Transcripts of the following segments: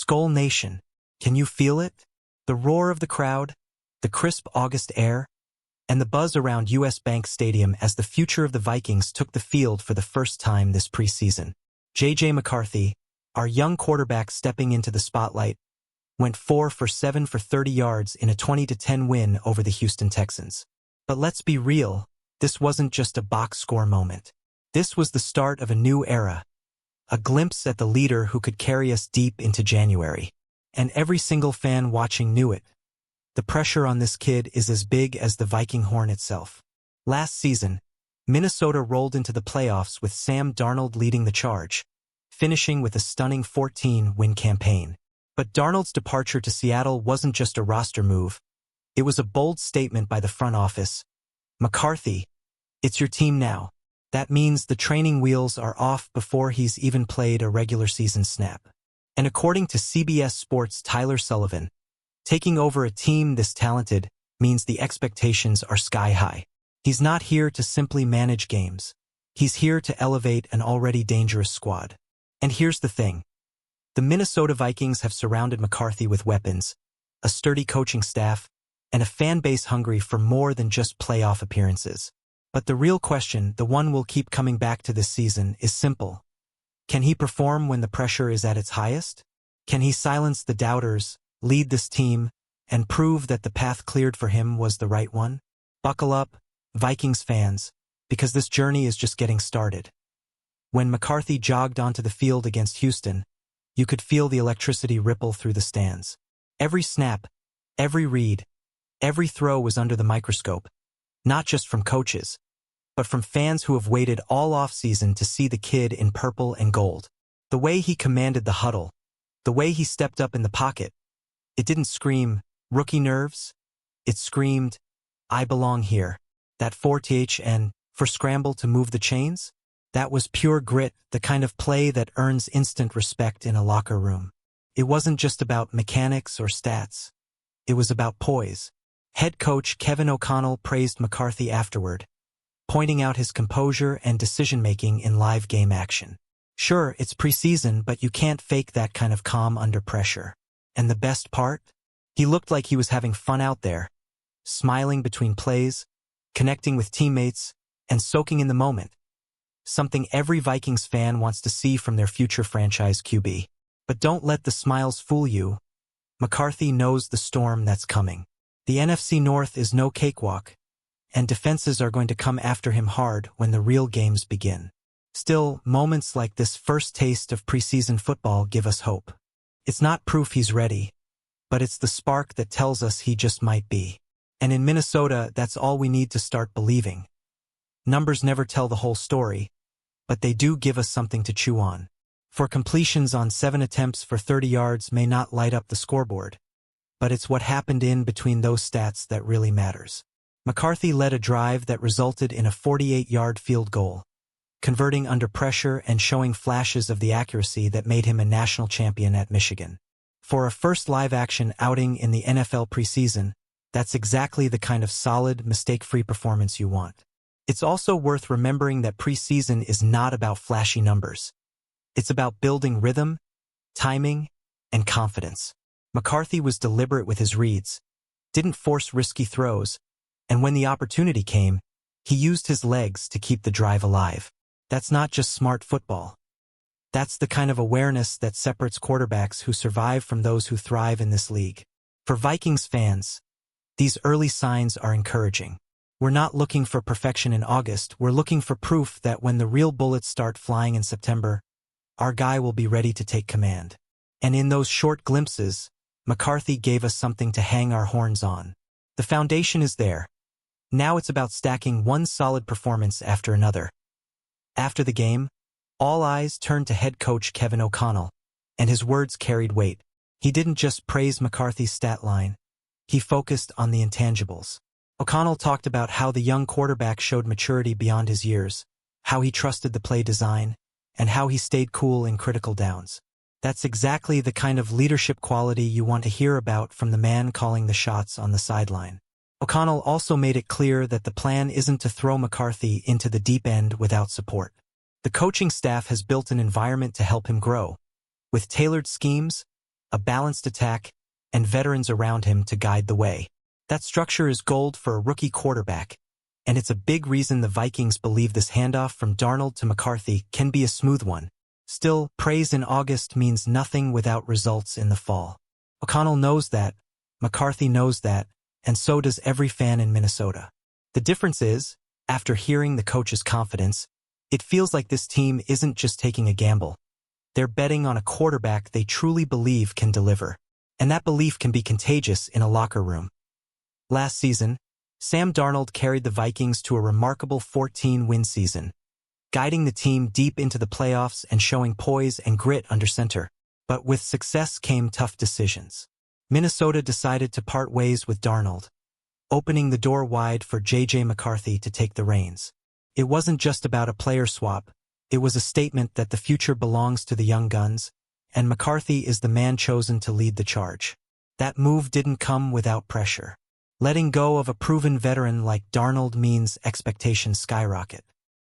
Skull Nation, can you feel it? The roar of the crowd, the crisp August air, and the buzz around US Bank Stadium as the future of the Vikings took the field for the first time this preseason. J.J. McCarthy, our young quarterback stepping into the spotlight, went 4 for 7 for 30 yards in a 20-10 win over the Houston Texans. But let's be real, this wasn't just a box score moment. This was the start of a new era, a glimpse at the leader who could carry us deep into January. And every single fan watching knew it. The pressure on this kid is as big as the Viking horn itself. Last season, Minnesota rolled into the playoffs with Sam Darnold leading the charge, finishing with a stunning 14-win campaign. But Darnold's departure to Seattle wasn't just a roster move. It was a bold statement by the front office. McCarthy, it's your team now. That means the training wheels are off before he's even played a regular season snap. And according to CBS Sports' Tyler Sullivan, taking over a team this talented means the expectations are sky high. He's not here to simply manage games. He's here to elevate an already dangerous squad. And here's the thing. The Minnesota Vikings have surrounded McCarthy with weapons, a sturdy coaching staff, and a fan base hungry for more than just playoff appearances. But the real question, the one we'll keep coming back to this season, is simple. Can he perform when the pressure is at its highest? Can he silence the doubters, lead this team, and prove that the path cleared for him was the right one? Buckle up, Vikings fans, because this journey is just getting started. When McCarthy jogged onto the field against Houston, you could feel the electricity ripple through the stands. Every snap, every read, every throw was under the microscope, not just from coaches, but from fans who have waited all off-season to see the kid in purple and gold. The way he commanded the huddle, the way he stepped up in the pocket, it didn't scream, rookie nerves. It screamed, I belong here. That 4th for scramble to move the chains? That was pure grit, the kind of play that earns instant respect in a locker room. It wasn't just about mechanics or stats. It was about poise. Head coach Kevin O'Connell praised McCarthy afterward, pointing out his composure and decision-making in live game action. Sure, it's preseason, but you can't fake that kind of calm under pressure. And the best part? He looked like he was having fun out there, smiling between plays, connecting with teammates, and soaking in the moment. Something every Vikings fan wants to see from their future franchise QB. But don't let the smiles fool you. McCarthy knows the storm that's coming. The NFC North is no cakewalk, and defenses are going to come after him hard when the real games begin. Still, moments like this first taste of preseason football give us hope. It's not proof he's ready, but it's the spark that tells us he just might be. And in Minnesota, that's all we need to start believing. Numbers never tell the whole story, but they do give us something to chew on. For completions on 7 attempts for 30 yards may not light up the scoreboard, but it's what happened in between those stats that really matters. McCarthy led a drive that resulted in a 48-yard field goal, converting under pressure and showing flashes of the accuracy that made him a national champion at Michigan. For a first live-action outing in the NFL preseason, that's exactly the kind of solid, mistake-free performance you want. It's also worth remembering that preseason is not about flashy numbers. It's about building rhythm, timing, and confidence. McCarthy was deliberate with his reads, didn't force risky throws, and when the opportunity came, he used his legs to keep the drive alive. That's not just smart football. That's the kind of awareness that separates quarterbacks who survive from those who thrive in this league. For Vikings fans, these early signs are encouraging. We're not looking for perfection in August, we're looking for proof that when the real bullets start flying in September, our guy will be ready to take command. And in those short glimpses, McCarthy gave us something to hang our horns on. The foundation is there. Now it's about stacking one solid performance after another. After the game, all eyes turned to head coach Kevin O'Connell, and his words carried weight. He didn't just praise McCarthy's stat line, he focused on the intangibles. O'Connell talked about how the young quarterback showed maturity beyond his years, how he trusted the play design, and how he stayed cool in critical downs. That's exactly the kind of leadership quality you want to hear about from the man calling the shots on the sideline. O'Connell also made it clear that the plan isn't to throw McCarthy into the deep end without support. The coaching staff has built an environment to help him grow, with tailored schemes, a balanced attack, and veterans around him to guide the way. That structure is gold for a rookie quarterback, and it's a big reason the Vikings believe this handoff from Darnold to McCarthy can be a smooth one. Still, praise in August means nothing without results in the fall. O'Connell knows that, McCarthy knows that, and so does every fan in Minnesota. The difference is, after hearing the coach's confidence, it feels like this team isn't just taking a gamble. They're betting on a quarterback they truly believe can deliver. And that belief can be contagious in a locker room. Last season, Sam Darnold carried the Vikings to a remarkable 14-win season, guiding the team deep into the playoffs and showing poise and grit under center. But with success came tough decisions. Minnesota decided to part ways with Darnold, opening the door wide for J.J. McCarthy to take the reins. It wasn't just about a player swap. It was a statement that the future belongs to the young guns, and McCarthy is the man chosen to lead the charge. That move didn't come without pressure. Letting go of a proven veteran like Darnold means expectations skyrocket.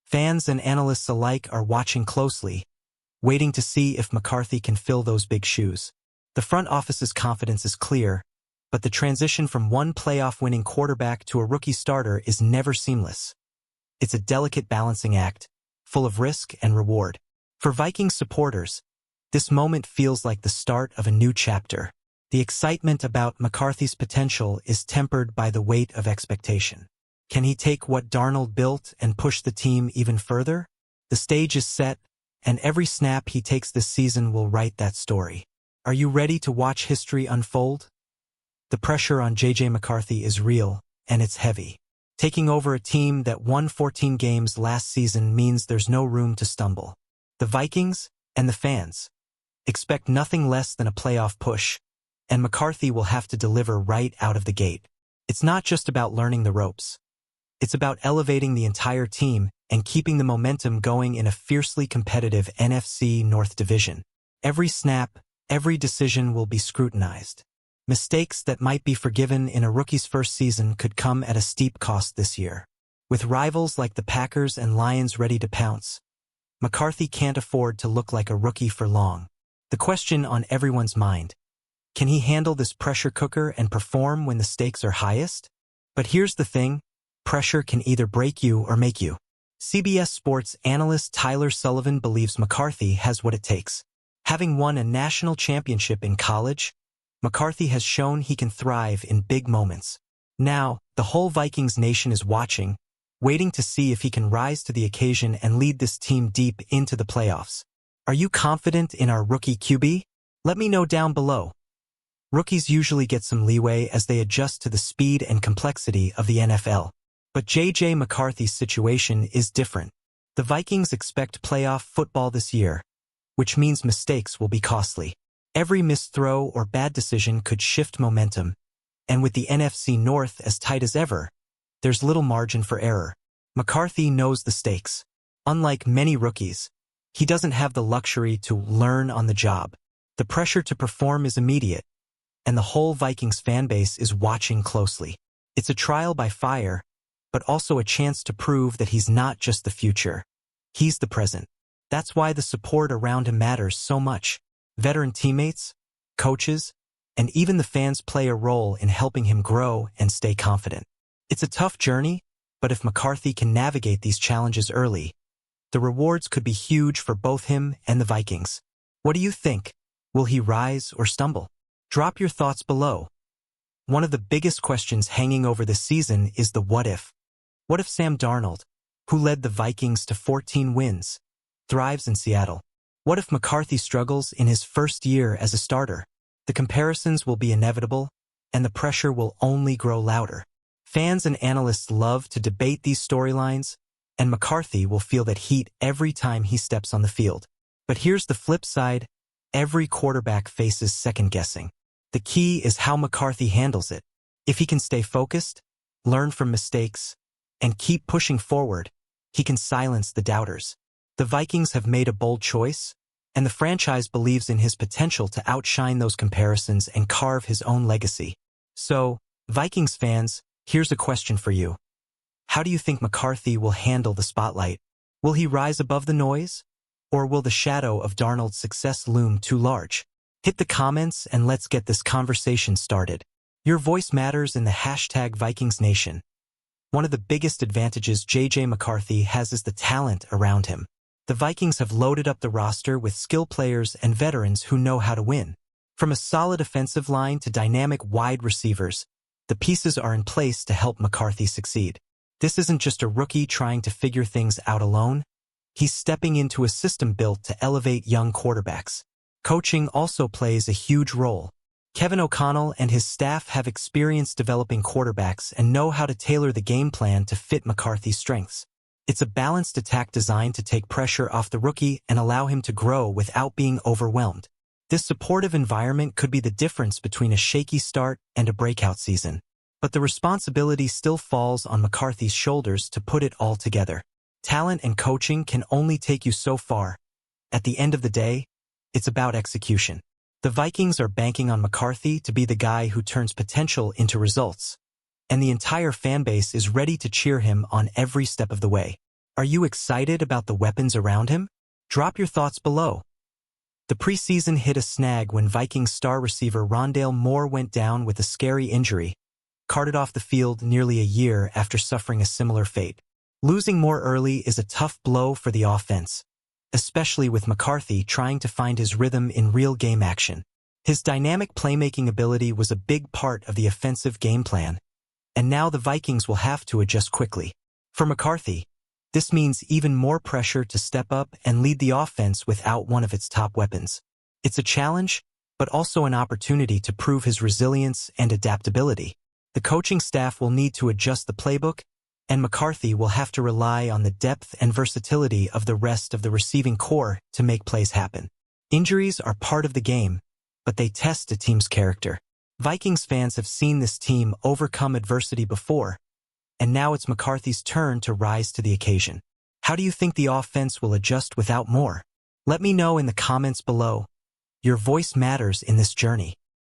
Fans and analysts alike are watching closely, waiting to see if McCarthy can fill those big shoes. The front office's confidence is clear, but the transition from one playoff-winning quarterback to a rookie starter is never seamless. It's a delicate balancing act, full of risk and reward. For Vikings supporters, this moment feels like the start of a new chapter. The excitement about McCarthy's potential is tempered by the weight of expectation. Can he take what Darnold built and push the team even further? The stage is set, and every snap he takes this season will write that story. Are you ready to watch history unfold? The pressure on J.J. McCarthy is real, and it's heavy. Taking over a team that won 14 games last season means there's no room to stumble. The Vikings and the fans expect nothing less than a playoff push, and McCarthy will have to deliver right out of the gate. It's not just about learning the ropes. It's about elevating the entire team and keeping the momentum going in a fiercely competitive NFC North division. Every snap, every decision will be scrutinized. Mistakes that might be forgiven in a rookie's first season could come at a steep cost this year. With rivals like the Packers and Lions ready to pounce, McCarthy can't afford to look like a rookie for long. The question on everyone's mind: can he handle this pressure cooker and perform when the stakes are highest? But here's the thing: pressure can either break you or make you. CBS Sports analyst Tyler Sullivan believes McCarthy has what it takes. Having won a national championship in college, McCarthy has shown he can thrive in big moments. Now, the whole Vikings nation is watching, waiting to see if he can rise to the occasion and lead this team deep into the playoffs. Are you confident in our rookie QB? Let me know down below. Rookies usually get some leeway as they adjust to the speed and complexity of the NFL. But J.J. McCarthy's situation is different. The Vikings expect playoff football this year, which means mistakes will be costly. Every missed throw or bad decision could shift momentum, and with the NFC North as tight as ever, there's little margin for error. McCarthy knows the stakes. Unlike many rookies, he doesn't have the luxury to learn on the job. The pressure to perform is immediate, and the whole Vikings fanbase is watching closely. It's a trial by fire, but also a chance to prove that he's not just the future. He's the present. That's why the support around him matters so much. Veteran teammates, coaches, and even the fans play a role in helping him grow and stay confident. It's a tough journey, but if McCarthy can navigate these challenges early, the rewards could be huge for both him and the Vikings. What do you think? Will he rise or stumble? Drop your thoughts below. One of the biggest questions hanging over this season is the what if. What if Sam Darnold, who led the Vikings to 14 wins, thrives in Seattle? What if McCarthy struggles in his first year as a starter? The comparisons will be inevitable, and the pressure will only grow louder. Fans and analysts love to debate these storylines, and McCarthy will feel that heat every time he steps on the field. But here's the flip side: every quarterback faces second-guessing. The key is how McCarthy handles it. If he can stay focused, learn from mistakes, and keep pushing forward, he can silence the doubters. The Vikings have made a bold choice, and the franchise believes in his potential to outshine those comparisons and carve his own legacy. So, Vikings fans, here's a question for you. How do you think McCarthy will handle the spotlight? Will he rise above the noise? Or will the shadow of Darnold's success loom too large? Hit the comments and let's get this conversation started. Your voice matters in the hashtag Vikings Nation. One of the biggest advantages J.J. McCarthy has is the talent around him. The Vikings have loaded up the roster with skill players and veterans who know how to win. From a solid offensive line to dynamic wide receivers, the pieces are in place to help McCarthy succeed. This isn't just a rookie trying to figure things out alone. He's stepping into a system built to elevate young quarterbacks. Coaching also plays a huge role. Kevin O'Connell and his staff have experience developing quarterbacks and know how to tailor the game plan to fit McCarthy's strengths. It's a balanced attack designed to take pressure off the rookie and allow him to grow without being overwhelmed. This supportive environment could be the difference between a shaky start and a breakout season. But the responsibility still falls on McCarthy's shoulders to put it all together. Talent and coaching can only take you so far. At the end of the day, it's about execution. The Vikings are banking on McCarthy to be the guy who turns potential into results. And the entire fan base is ready to cheer him on every step of the way. Are you excited about the weapons around him? Drop your thoughts below. The preseason hit a snag when Vikings star receiver Rondale Moore went down with a scary injury, carted off the field nearly a year after suffering a similar fate. Losing Moore early is a tough blow for the offense, especially with McCarthy trying to find his rhythm in real game action. His dynamic playmaking ability was a big part of the offensive game plan, and now the Vikings will have to adjust quickly. For McCarthy, this means even more pressure to step up and lead the offense without one of its top weapons. It's a challenge, but also an opportunity to prove his resilience and adaptability. The coaching staff will need to adjust the playbook, and McCarthy will have to rely on the depth and versatility of the rest of the receiving core to make plays happen. Injuries are part of the game, but they test a team's character. Vikings fans have seen this team overcome adversity before, and now it's McCarthy's turn to rise to the occasion. How do you think the offense will adjust without Moore? Let me know in the comments below. Your voice matters in this journey.